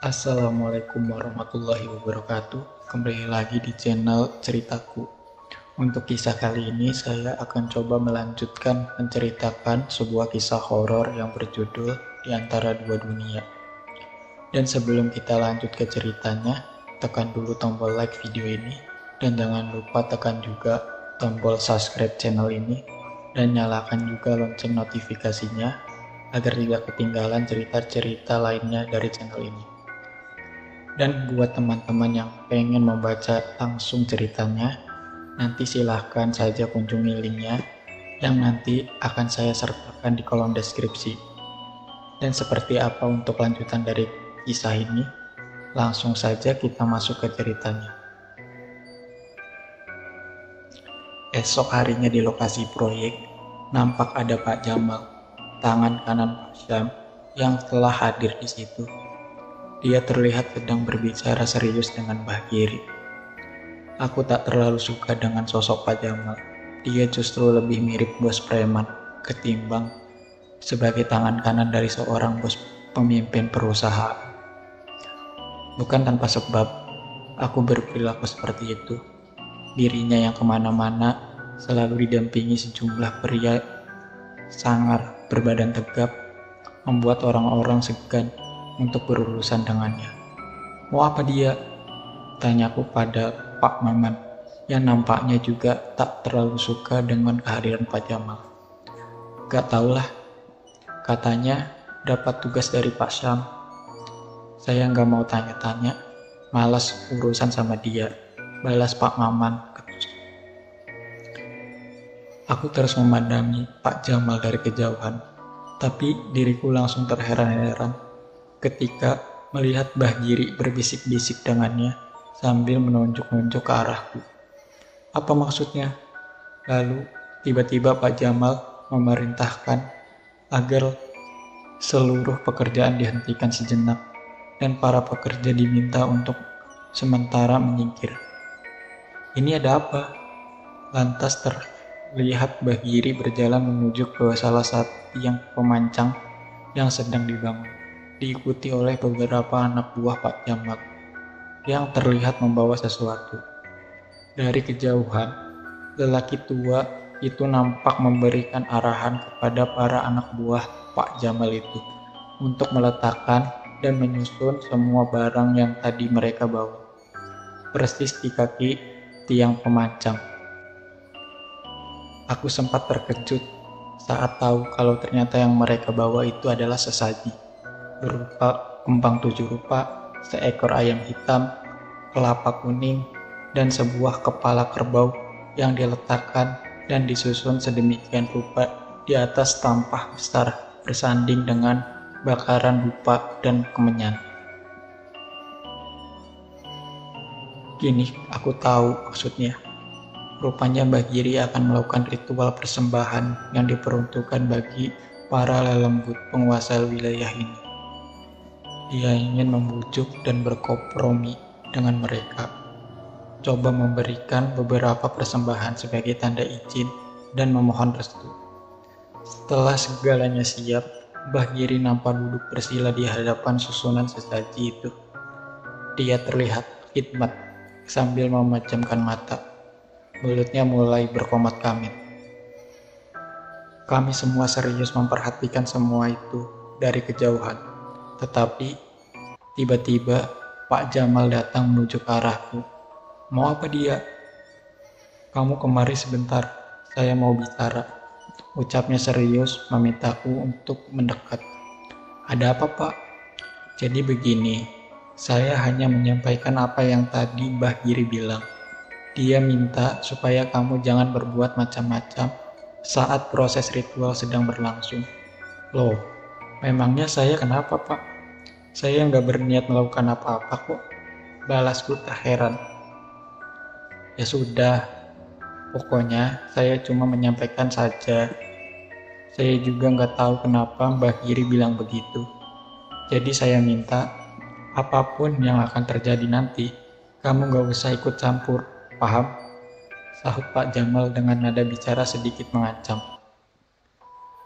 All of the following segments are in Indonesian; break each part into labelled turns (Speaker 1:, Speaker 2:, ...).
Speaker 1: Assalamualaikum warahmatullahi wabarakatuh. Kembali lagi di channel ceritaku. Untuk kisah kali ini saya akan coba melanjutkan menceritakan sebuah kisah horor yang berjudul Di Antara Dua Dunia. Dan sebelum kita lanjut ke ceritanya, tekan dulu tombol like video ini dan jangan lupa tekan juga tombol subscribe channel ini dan nyalakan juga lonceng notifikasinya agar tidak ketinggalan cerita-cerita lainnya dari channel ini. Dan buat teman-teman yang pengen membaca langsung ceritanya, nanti silahkan saja kunjungi linknya yang nanti akan saya sertakan di kolom deskripsi. Dan seperti apa untuk lanjutan dari kisah ini? Langsung saja kita masuk ke ceritanya. Esok harinya di lokasi proyek, nampak ada Pak Jamal, tangan kanan Pak Syam, yang telah hadir di situ. Dia terlihat sedang berbicara serius dengan Mbah Giri. Aku tak terlalu suka dengan sosok Pak Jamal. Dia justru lebih mirip bos preman ketimbang sebagai tangan kanan dari seorang bos pemimpin perusahaan. Bukan tanpa sebab, aku berperilaku seperti itu. Dirinya yang kemana-mana selalu didampingi sejumlah pria sangar berbadan tegap, membuat orang-orang segan untuk berurusan dengannya. Mau apa dia? Tanyaku pada Pak Maman, yang nampaknya juga tak terlalu suka dengan kehadiran Pak Jamal. Gak tahulah, katanya dapat tugas dari Pak Syam. Saya gak mau tanya-tanya, malas urusan sama dia, balas Pak Maman. Aku terus memandangi Pak Jamal dari kejauhan, tapi diriku langsung terheran-heran ketika melihat Mbah Giri berbisik-bisik dengannya sambil menunjuk-nunjuk ke arahku. Apa maksudnya? Lalu tiba-tiba Pak Jamal memerintahkan agar seluruh pekerjaan dihentikan sejenak dan para pekerja diminta untuk sementara menyingkir. Ini ada apa? Lantas terlihat Mbah Giri berjalan menuju ke salah satu tiang pemancang yang sedang dibangun, diikuti oleh beberapa anak buah Pak Jamal yang terlihat membawa sesuatu. Dari kejauhan, lelaki tua itu nampak memberikan arahan kepada para anak buah Pak Jamal itu untuk meletakkan dan menyusun semua barang yang tadi mereka bawa, persis di kaki tiang pemancang. Aku sempat terkejut saat tahu kalau ternyata yang mereka bawa itu adalah sesaji, berupa kembang 7 rupa, seekor ayam hitam, kelapa kuning, dan sebuah kepala kerbau yang diletakkan dan disusun sedemikian rupa di atas tampah besar bersanding dengan bakaran dupa dan kemenyan. Kini aku tahu maksudnya. Rupanya Mbah Giri akan melakukan ritual persembahan yang diperuntukkan bagi para lelembut penguasa wilayah ini. Dia ingin membujuk dan berkompromi dengan mereka, coba memberikan beberapa persembahan sebagai tanda izin dan memohon restu. Setelah segalanya siap, Mbah Giri nampak duduk bersila di hadapan susunan sesaji itu. Dia terlihat khidmat sambil memejamkan mata. Mulutnya mulai berkomat kamit. Kami semua serius memperhatikan semua itu dari kejauhan. Tetapi tiba-tiba Pak Jamal datang menuju ke arahku. Mau apa dia? Kamu kemari sebentar, saya mau bicara. Ucapnya serius memintaku untuk mendekat. Ada apa, Pak? Jadi begini, saya hanya menyampaikan apa yang tadi Mbah Giri bilang. Dia minta supaya kamu jangan berbuat macam-macam saat proses ritual sedang berlangsung. Loh, memangnya saya kenapa, Pak? Saya nggak berniat melakukan apa-apa kok. Balasku tak heran. Ya sudah, pokoknya saya cuma menyampaikan saja. Saya juga nggak tahu kenapa Mbah Giri bilang begitu. Jadi saya minta, apapun yang akan terjadi nanti, kamu nggak usah ikut campur, paham? Sahut Pak Jamal dengan nada bicara sedikit mengancam.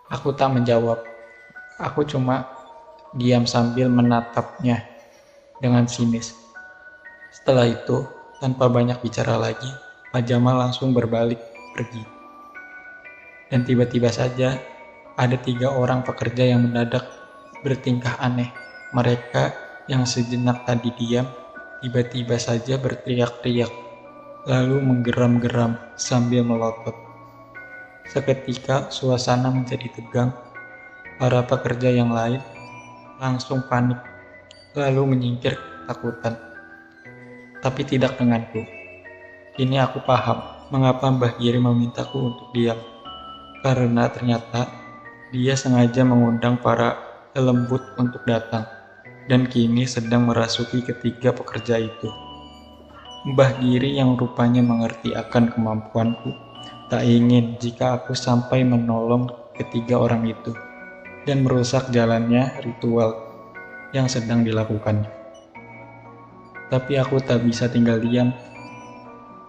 Speaker 1: Aku tak menjawab. Aku cuma diam sambil menatapnya. dengan sinis. Setelah itu, tanpa banyak bicara lagi, Pak Jamal langsung berbalik pergi. Dan tiba-tiba saja, ada 3 orang pekerja yang mendadak bertingkah aneh. Mereka yang sejenak tadi diam, tiba-tiba saja berteriak-teriak, lalu menggeram-geram sambil melotot. Seketika suasana menjadi tegang. Para pekerja yang lain langsung panik, lalu menyingkir ketakutan. Tapi tidak denganku. Kini aku paham mengapa Mbah Giri memintaku untuk diam. Karena ternyata dia sengaja mengundang para lelembut untuk datang, dan kini sedang merasuki ketiga pekerja itu. Mbah Giri yang rupanya mengerti akan kemampuanku, tak ingin jika aku sampai menolong ketiga orang itu, dan merusak jalannya ritual yang sedang dilakukannya. Tapi aku tak bisa tinggal diam.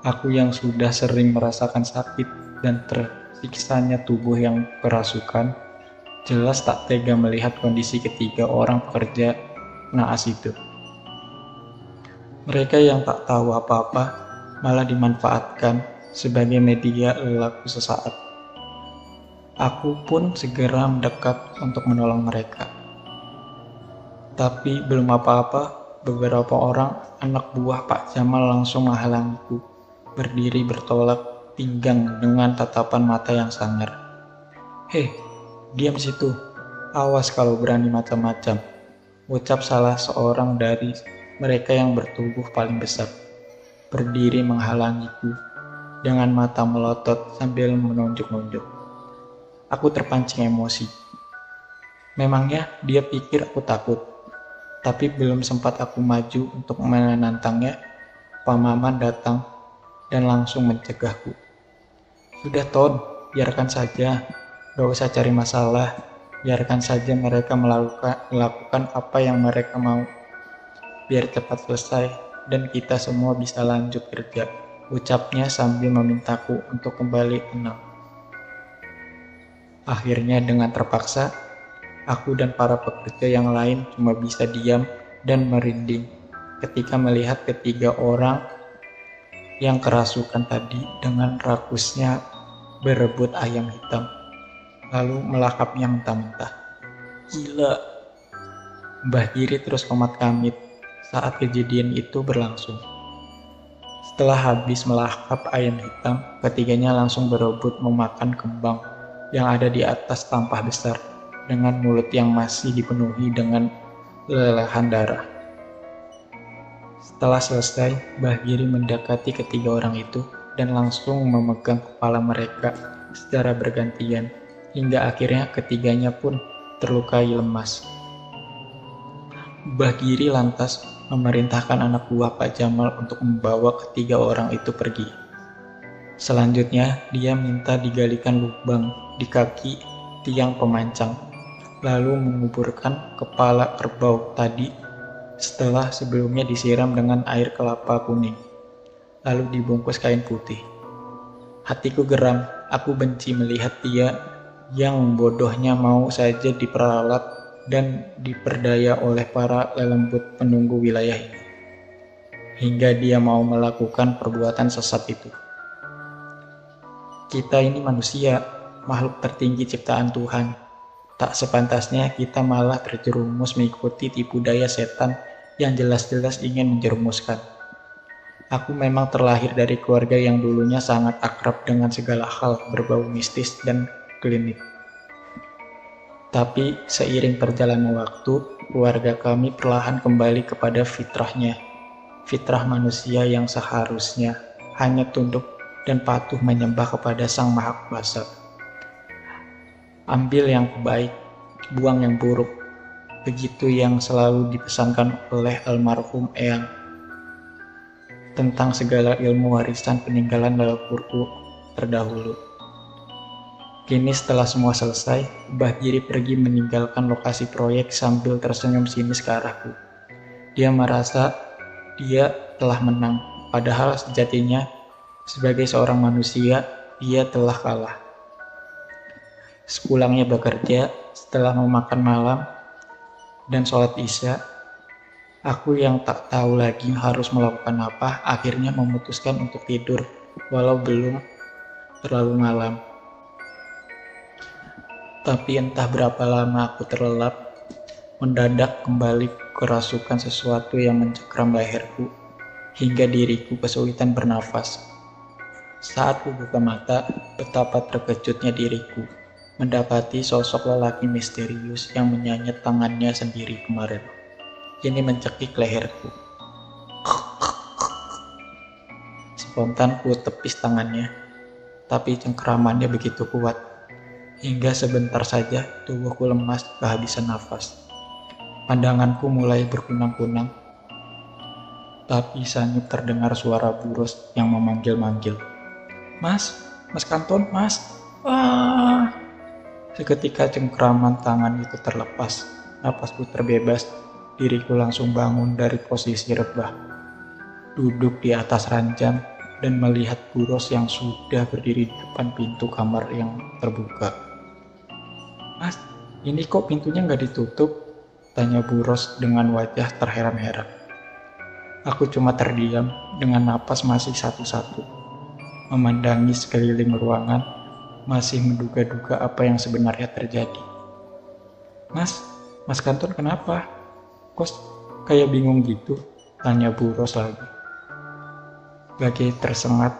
Speaker 1: Aku yang sudah sering merasakan sakit dan tersiksanya tubuh yang kerasukan, jelas tak tega melihat kondisi ketiga orang pekerja naas itu. Mereka yang tak tahu apa-apa malah dimanfaatkan sebagai media lelaku sesaat. Aku pun segera mendekat untuk menolong mereka. Tapi belum apa-apa, beberapa orang anak buah Pak Jamal langsung menghalangiku, berdiri bertolak pinggang dengan tatapan mata yang sangar. "Hei, diam situ. Awas kalau berani macam-macam," ucap salah seorang dari mereka yang bertubuh paling besar, berdiri menghalangiku dengan mata melotot sambil menunjuk-nunjuk. Aku terpancing emosi. Memangnya dia pikir aku takut? Tapi belum sempat aku maju untuk menantangnya, Pak Maman datang dan langsung mencegahku. "Sudah Ton, biarkan saja. Gak usah cari masalah. Biarkan saja mereka melakukan apa yang mereka mau. Biar cepat selesai dan kita semua bisa lanjut kerja," ucapnya sambil memintaku untuk kembali tenang. Akhirnya dengan terpaksa, aku dan para pekerja yang lain cuma bisa diam dan merinding ketika melihat ketiga orang yang kerasukan tadi dengan rakusnya berebut ayam hitam, lalu melahapnya mentah-mentah. "Gila!" Mbah Giri terus komat kamit saat kejadian itu berlangsung. Setelah habis melahap ayam hitam, ketiganya langsung berebut memakan kembang yang ada di atas tampah besar dengan mulut yang masih dipenuhi dengan lelehan darah. Setelah selesai, Mbah Giri mendekati ketiga orang itu dan langsung memegang kepala mereka secara bergantian, hingga akhirnya ketiganya pun terlukai lemas. Mbah Giri lantas memerintahkan anak buah Pak Jamal untuk membawa ketiga orang itu pergi. Selanjutnya, dia minta digalikan lubang di kaki tiang pemancang, lalu menguburkan kepala kerbau tadi setelah sebelumnya disiram dengan air kelapa kuning, lalu dibungkus kain putih. Hatiku geram, aku benci melihat dia yang bodohnya mau saja diperalat dan diperdaya oleh para lelembut penunggu wilayah ini, hingga dia mau melakukan perbuatan sesat itu. Kita ini manusia, makhluk tertinggi ciptaan Tuhan. Tak sepantasnya kita malah terjerumus mengikuti tipu daya setan yang jelas-jelas ingin menjerumuskan. Aku memang terlahir dari keluarga yang dulunya sangat akrab dengan segala hal berbau mistis dan klinik. Tapi seiring perjalanan waktu, keluarga kami perlahan kembali kepada fitrahnya. Fitrah manusia yang seharusnya hanya tunduk dan patuh menyembah kepada Sang Maha Kuasa. Ambil yang baik, buang yang buruk. Begitu yang selalu dipesankan oleh almarhum Eyang tentang segala ilmu warisan peninggalan leluhurku terdahulu. Kini setelah semua selesai, Mbah Giri pergi meninggalkan lokasi proyek sambil tersenyum sinis ke arahku. Dia merasa dia telah menang, padahal sejatinya sebagai seorang manusia, dia telah kalah. Sepulangnya bekerja, setelah memakan malam dan sholat isya, Aku yang tak tahu lagi harus melakukan apa, akhirnya memutuskan untuk tidur, walau belum terlalu malam. Tapi entah berapa lama aku terlelap, mendadak kembali kerasukan sesuatu yang mencengkram leherku, hingga diriku kesulitan bernafas. Saat ku buka mata, betapa terkejutnya diriku, mendapati sosok lelaki misterius yang menyanyet tangannya sendiri kemarin. Kini mencekik leherku. Spontan ku tepis tangannya, tapi cengkeramannya begitu kuat, hingga sebentar saja tubuhku lemas kehabisan nafas. Pandanganku mulai berkunang-kunang, tapi sanyut terdengar suara Buros yang memanggil-manggil. Mas Kanton, mas. Wah. Seketika cengkeraman tangan itu terlepas, napasku terbebas, diriku langsung bangun dari posisi rebah. Duduk di atas ranjang dan melihat Buros yang sudah berdiri di depan pintu kamar yang terbuka. Mas, ini kok pintunya nggak ditutup? Tanya Buros dengan wajah terheran-heran. Aku cuma terdiam dengan napas masih satu-satu, memandangi sekeliling ruangan, masih menduga-duga apa yang sebenarnya terjadi. Mas Kanton kenapa? Kok kayak bingung gitu? Tanya Buros lagi. Bagai tersengat,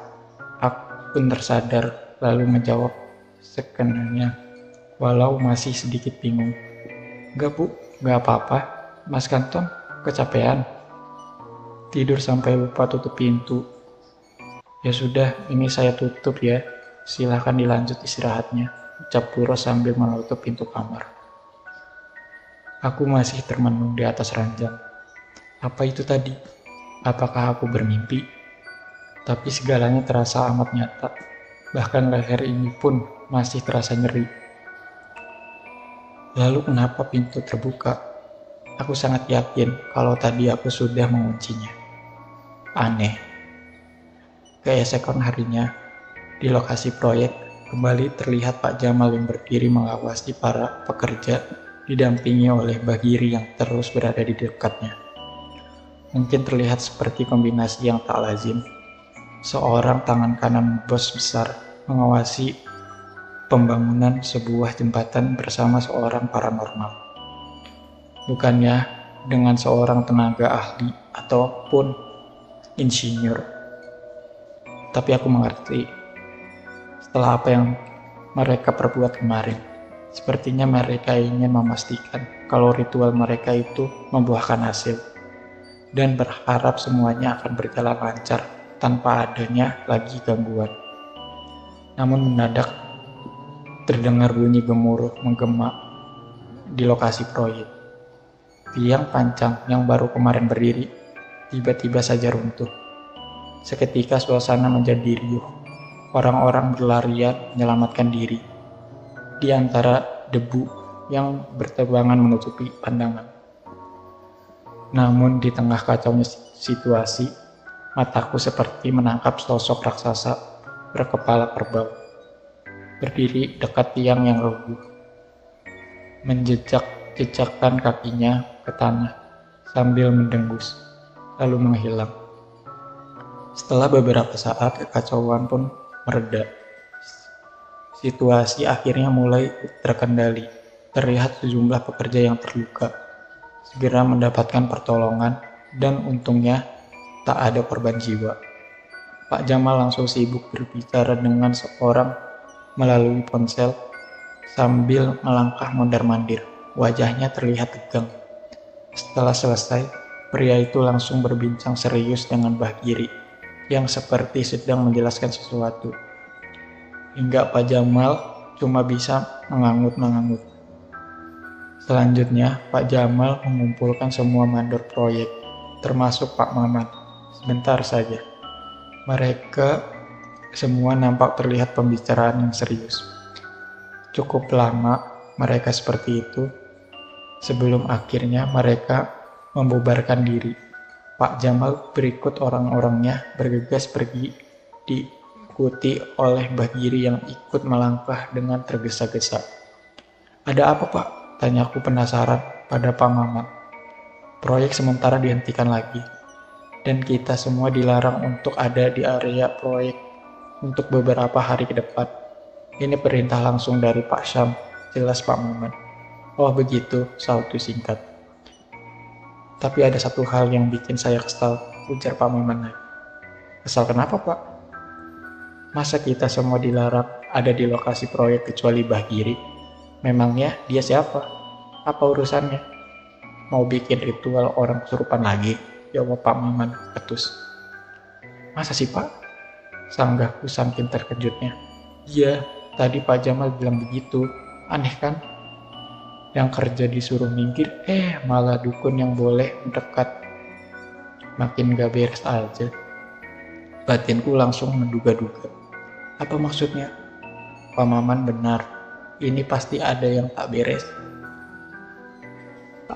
Speaker 1: aku pun tersadar lalu menjawab sekenanya, walau masih sedikit bingung. Enggak bu, enggak apa-apa. Mas Kanton kecapean. Tidur sampai lupa tutup pintu. Ya sudah, ini saya tutup ya. Silahkan dilanjut istirahatnya, ucap Buros sambil menutup pintu kamar. Aku masih termenung di atas ranjang. Apa itu tadi? Apakah aku bermimpi? Tapi segalanya terasa amat nyata. Bahkan leher ini pun masih terasa nyeri. Lalu kenapa pintu terbuka? Aku sangat yakin kalau tadi aku sudah menguncinya. Aneh. Keesokan harinya, di lokasi proyek, kembali terlihat Pak Jamal yang berdiri mengawasi para pekerja, didampingi oleh Mbah Giri yang terus berada di dekatnya. Mungkin terlihat seperti kombinasi yang tak lazim. Seorang tangan kanan bos besar mengawasi pembangunan sebuah jembatan bersama seorang paranormal. Bukannya dengan seorang tenaga ahli ataupun insinyur. Tapi aku mengerti. Setelah apa yang mereka perbuat kemarin, sepertinya mereka ingin memastikan kalau ritual mereka itu membuahkan hasil, dan berharap semuanya akan berjalan lancar tanpa adanya lagi gangguan. Namun mendadak terdengar bunyi gemuruh menggema di lokasi proyek. Tiang pancang yang baru kemarin berdiri tiba-tiba saja runtuh. Seketika suasana menjadi riuh. Orang-orang berlarian menyelamatkan diri di antara debu yang bertebangan menutupi pandangan. Namun di tengah kacaunya situasi, mataku seperti menangkap sosok raksasa berkepala kerbau, berdiri dekat tiang yang roboh, menjejak-jejakkan kakinya ke tanah sambil mendengus, lalu menghilang. Setelah beberapa saat, kekacauan pun mereda. Situasi akhirnya mulai terkendali. Terlihat sejumlah pekerja yang terluka segera mendapatkan pertolongan, dan untungnya tak ada korban jiwa. Pak Jamal langsung sibuk berbicara dengan seorang melalui ponsel sambil melangkah mondar-mandir. Wajahnya terlihat tegang. Setelah selesai, pria itu langsung berbincang serius dengan Mbah Giri yang seperti sedang menjelaskan sesuatu. Hingga Pak Jamal cuma bisa mengangut-mengangut. Selanjutnya, Pak Jamal mengumpulkan semua mandor proyek, termasuk Pak Maman. Sebentar saja. Mereka semua nampak terlihat pembicaraan yang serius. Cukup lama mereka seperti itu, sebelum akhirnya mereka membubarkan diri. Pak Jamal berikut orang-orangnya bergegas pergi, diikuti oleh Mbah Giri yang ikut melangkah dengan tergesa-gesa. Ada apa Pak? Tanyaku penasaran pada Pak Maman. Proyek sementara dihentikan lagi, dan kita semua dilarang untuk ada di area proyek untuk beberapa hari ke depan. Ini perintah langsung dari Pak Syam, jelas Pak Maman. Oh begitu, sahutku singkat. Tapi ada satu hal yang bikin saya kesal, ujar Pak Maman lagi. Kesal kenapa Pak? Masa kita semua dilarang ada di lokasi proyek kecuali Bahgiri? Memangnya dia siapa? Apa urusannya? Mau bikin ritual orang kesurupan lagi? Jawab Pak Maman ketus. Masa sih Pak? Sanggahku saking terkejutnya. Iya, tadi Pak Jamal bilang begitu. Aneh kan? Yang kerja disuruh minggir, malah dukun yang boleh mendekat. Makin gak beres aja. Batinku langsung menduga-duga. Apa maksudnya? Pak Maman benar. Ini pasti ada yang tak beres.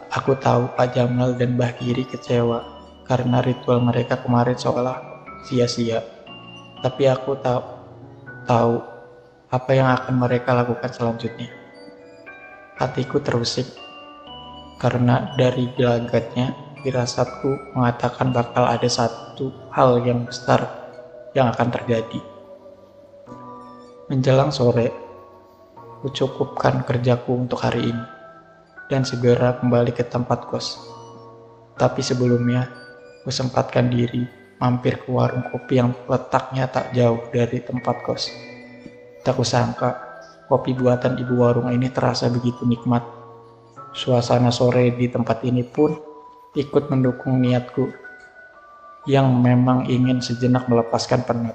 Speaker 1: Aku tahu Pak Jamal dan Mbah Giri kecewa karena ritual mereka kemarin seolah sia-sia. Tapi aku tahu apa yang akan mereka lakukan selanjutnya. Hatiku terusik karena dari gelagatnya firasatku mengatakan bakal ada satu hal yang besar yang akan terjadi. Menjelang sore, kucukupkan kerjaku untuk hari ini dan segera kembali ke tempat kos. Tapi sebelumnya, kusempatkan diri mampir ke warung kopi yang letaknya tak jauh dari tempat kos. Tak kusangka, kopi buatan ibu warung ini terasa begitu nikmat. Suasana sore di tempat ini pun ikut mendukung niatku yang memang ingin sejenak melepaskan penat.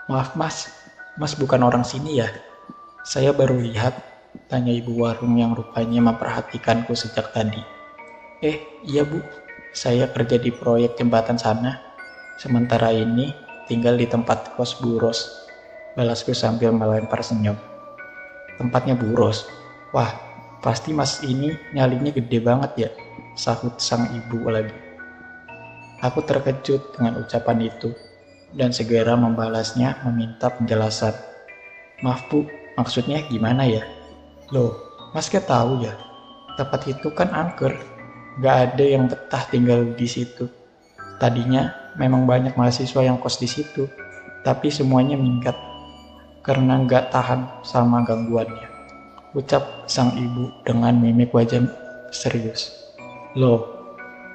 Speaker 1: Maaf mas bukan orang sini ya? Saya baru lihat, tanya ibu warung yang rupanya memperhatikanku sejak tadi. Iya bu, saya kerja di proyek jembatan sana. Sementara ini tinggal di tempat kos Bu Ros, balasku sambil melempar senyum. Tempatnya Bu Ros? Wah, pasti mas ini nyalinya gede banget ya, sahut sang ibu lagi. Aku terkejut dengan ucapan itu, dan segera membalasnya meminta penjelasan. Maaf bu, maksudnya gimana ya? Loh, mas gak tahu ya? Tempat itu kan angker, gak ada yang betah tinggal di situ. Tadinya memang banyak mahasiswa yang kos di situ, tapi semuanya minggat karena gak tahan sama gangguannya, ucap sang ibu dengan mimik wajah serius. Loh,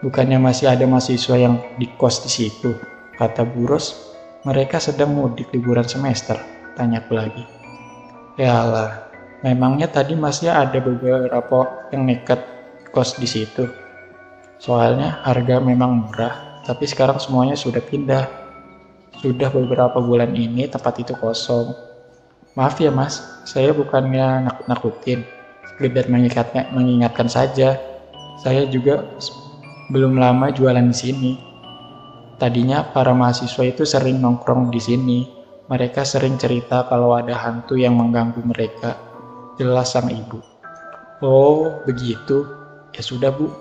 Speaker 1: bukannya masih ada mahasiswa yang di kos di situ? Kata Bu Ros, mereka sedang mudik liburan semester, tanyaku lagi. Yalah, memangnya tadi masih ada beberapa yang nekat kos di situ. Soalnya harga memang murah, tapi sekarang semuanya sudah pindah. Sudah beberapa bulan ini tempat itu kosong. Maaf ya mas, saya bukannya nakut-nakutin, sekedar mengingatkan saja. Saya juga belum lama jualan di sini. Tadinya para mahasiswa itu sering nongkrong di sini. Mereka sering cerita kalau ada hantu yang mengganggu mereka, jelas sang ibu. Oh, begitu. Ya sudah bu,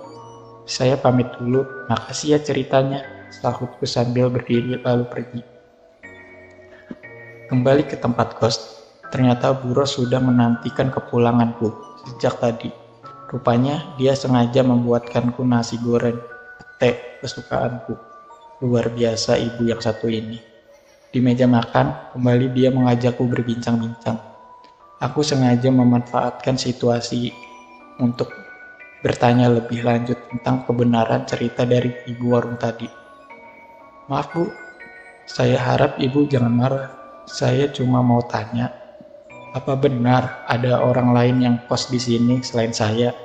Speaker 1: saya pamit dulu. Makasih ya ceritanya, sahutku sambil berdiri lalu pergi. Kembali ke tempat kos, ternyata Bu Ros sudah menantikan kepulanganku sejak tadi. Rupanya dia sengaja membuatkanku nasi goreng, teh kesukaanku. Luar biasa ibu yang satu ini. Di meja makan, kembali dia mengajakku berbincang-bincang. Aku sengaja memanfaatkan situasi untuk bertanya lebih lanjut tentang kebenaran cerita dari ibu warung tadi. Maaf bu, saya harap ibu jangan marah. Saya cuma mau tanya, apa benar ada orang lain yang kos di sini selain saya?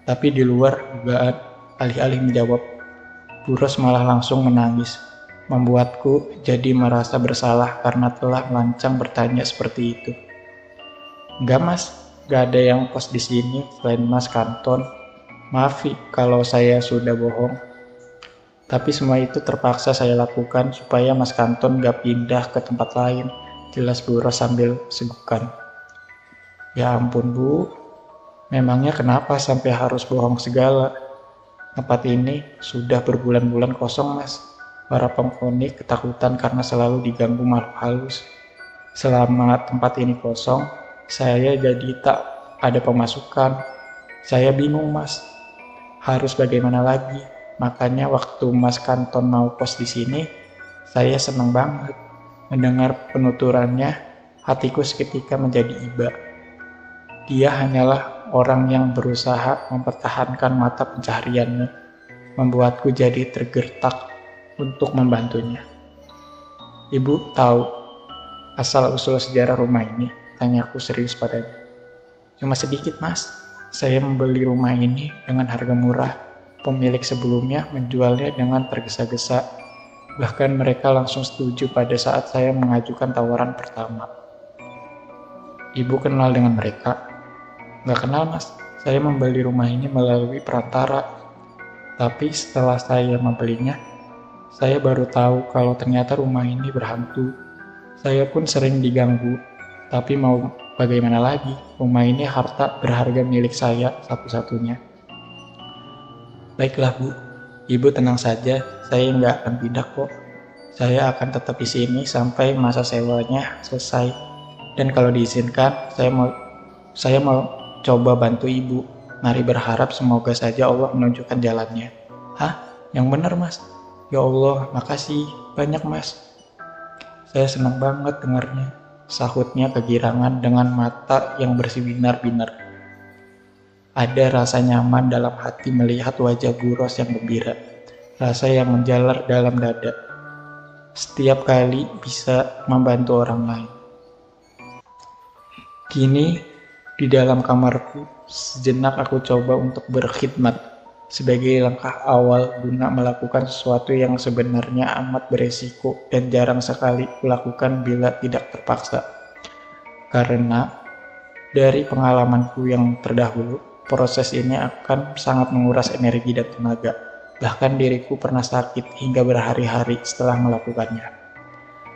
Speaker 1: Tapi di luar dugaan, alih-alih menjawab, Bu Ros malah langsung menangis, membuatku jadi merasa bersalah karena telah lancang bertanya seperti itu. Enggak mas, gak ada yang kos di sini selain Mas Kanton. Maaf kalau saya sudah bohong. Tapi semua itu terpaksa saya lakukan supaya Mas Kanton gak pindah ke tempat lain, jelas Bu Ros sambil segukan. Ya ampun bu, memangnya kenapa sampai harus bohong segala? Tempat ini sudah berbulan-bulan kosong mas. Para penghuni ketakutan karena selalu diganggu makhluk halus. Selama tempat ini kosong, saya jadi tak ada pemasukan. Saya bingung mas. Harus bagaimana lagi? Makanya waktu Mas Kanton mau pos di sini, saya senang banget mendengar penuturannya. Hatiku seketika menjadi iba. Dia hanyalah orang yang berusaha mempertahankan mata pencahariannya, membuatku jadi tergertak untuk membantunya. Ibu tahu asal-usul sejarah rumah ini? Tanyaku serius padanya. Cuma sedikit, Mas. Saya membeli rumah ini dengan harga murah. Pemilik sebelumnya menjualnya dengan tergesa-gesa. Bahkan mereka langsung setuju pada saat saya mengajukan tawaran pertama. Ibu kenal dengan mereka? Nggak kenal, Mas. Saya membeli rumah ini melalui perantara. Tapi setelah saya membelinya, saya baru tahu kalau ternyata rumah ini berhantu. Saya pun sering diganggu. Tapi mau bagaimana lagi? Rumah ini harta berharga milik saya satu-satunya. Baiklah, Bu. Ibu tenang saja. Saya nggak akan pindah kok. Saya akan tetap di sini sampai masa sewanya selesai. Dan kalau diizinkan, saya mau coba bantu Ibu. Mari berharap semoga saja Allah menunjukkan jalannya. Hah? Yang benar, Mas? Ya Allah, makasih banyak, Mas. Saya senang banget dengarnya. Sahutnya kegirangan dengan mata yang bersinar-binar. Ada rasa nyaman dalam hati melihat wajah Buros yang gembira. Rasa yang menjalar dalam dada. Setiap kali bisa membantu orang lain. Kini, di dalam kamarku, sejenak aku coba untuk berkhidmat. Sebagai langkah awal guna melakukan sesuatu yang sebenarnya amat beresiko dan jarang sekali kulakukan bila tidak terpaksa. Karena dari pengalamanku yang terdahulu, proses ini akan sangat menguras energi dan tenaga. Bahkan diriku pernah sakit hingga berhari-hari setelah melakukannya.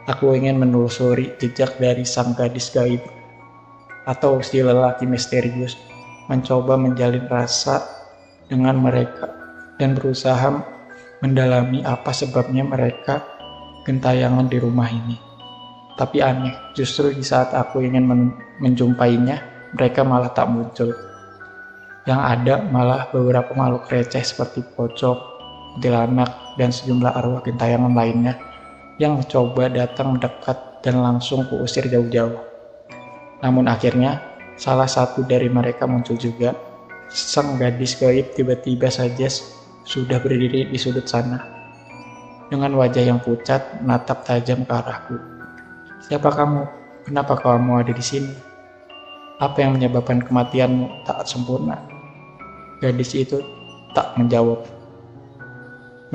Speaker 1: Aku ingin menelusuri jejak dari sang gadis gaib atau si lelaki misterius, mencoba menjalin rasa dengan mereka dan berusaha mendalami apa sebabnya mereka gentayangan di rumah ini. Tapi aneh, justru di saat aku ingin menjumpainya, mereka malah tak muncul. Yang ada malah beberapa makhluk receh seperti pocong, kuntilanak, dan sejumlah arwah gentayangan lainnya yang mencoba datang mendekat dan langsung kuusir jauh-jauh. Namun akhirnya, salah satu dari mereka muncul juga. Sang gadis gaib tiba-tiba saja sudah berdiri di sudut sana. Dengan wajah yang pucat, menatap tajam ke arahku. Siapa kamu? Kenapa kamu ada di sini? Apa yang menyebabkan kematianmu tak sempurna? Gadis itu tak menjawab.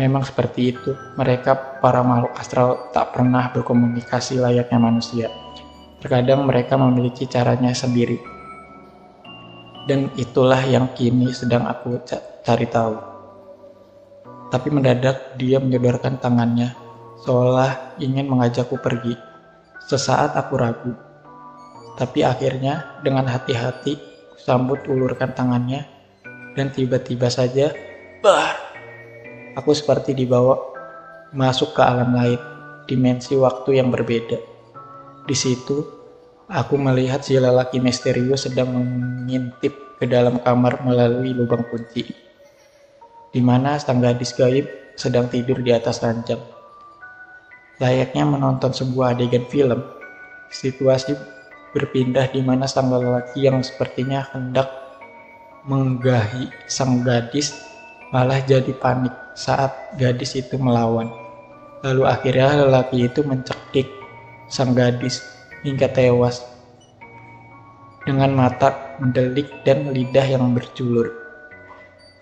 Speaker 1: Memang seperti itu, mereka para makhluk astral tak pernah berkomunikasi layaknya manusia. Terkadang mereka memiliki caranya sendiri. Dan itulah yang kini sedang aku cari tahu. Tapi mendadak dia menyodorkan tangannya, seolah ingin mengajakku pergi. Sesaat aku ragu. Tapi akhirnya dengan hati-hati sambut ulurkan tangannya, dan tiba-tiba saja, aku seperti dibawa masuk ke alam lain, dimensi waktu yang berbeda. Di situ, aku melihat si lelaki misterius sedang mengintip ke dalam kamar melalui lubang kunci, di mana sang gadis gaib sedang tidur di atas ranjang. Layaknya menonton sebuah adegan film, situasi berpindah di mana sang lelaki yang sepertinya hendak menggahi sang gadis malah jadi panik saat gadis itu melawan. Lalu akhirnya lelaki itu mencekik sang gadis hingga tewas dengan mata mendelik dan lidah yang berjulur.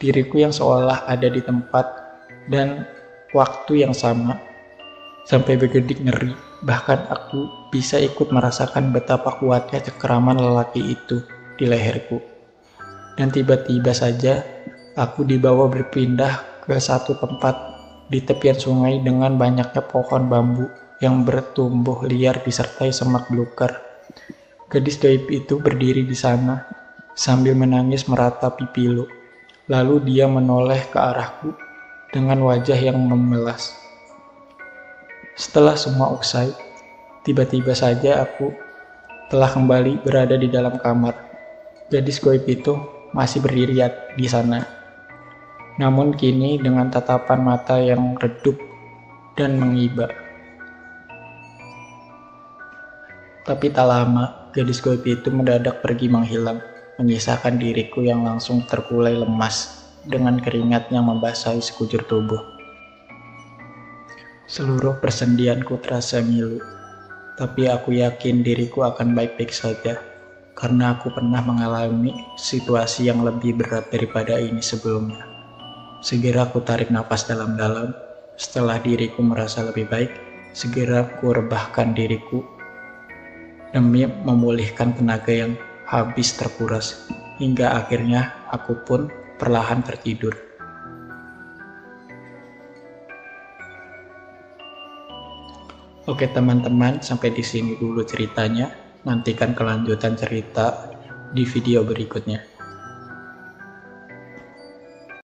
Speaker 1: Diriku yang seolah ada di tempat dan waktu yang sama sampai bergedik ngeri. Bahkan aku bisa ikut merasakan betapa kuatnya cengkeraman lelaki itu di leherku. Dan tiba-tiba saja aku dibawa berpindah ke satu tempat di tepian sungai dengan banyaknya pohon bambu yang bertumbuh liar disertai semak belukar. Gadis gaib itu berdiri di sana sambil menangis meratapi pilu. Lalu dia menoleh ke arahku dengan wajah yang memelas. Setelah semua usai, tiba-tiba saja aku telah kembali berada di dalam kamar. Gadis gaib itu masih berdiri di sana. Namun kini dengan tatapan mata yang redup dan mengiba. Tapi tak lama, gadis goib itu mendadak pergi menghilang, menyisakan diriku yang langsung terkulai lemas dengan keringat yang membasahi sekujur tubuh. Seluruh persendianku terasa ngilu, tapi aku yakin diriku akan baik-baik saja, karena aku pernah mengalami situasi yang lebih berat daripada ini sebelumnya. Segera aku tarik napas dalam-dalam, setelah diriku merasa lebih baik, segera aku rebahkan diriku demi memulihkan tenaga yang habis terkuras, hingga akhirnya aku pun perlahan tertidur. Oke teman-teman, sampai di sini dulu ceritanya. Nantikan kelanjutan cerita di video berikutnya.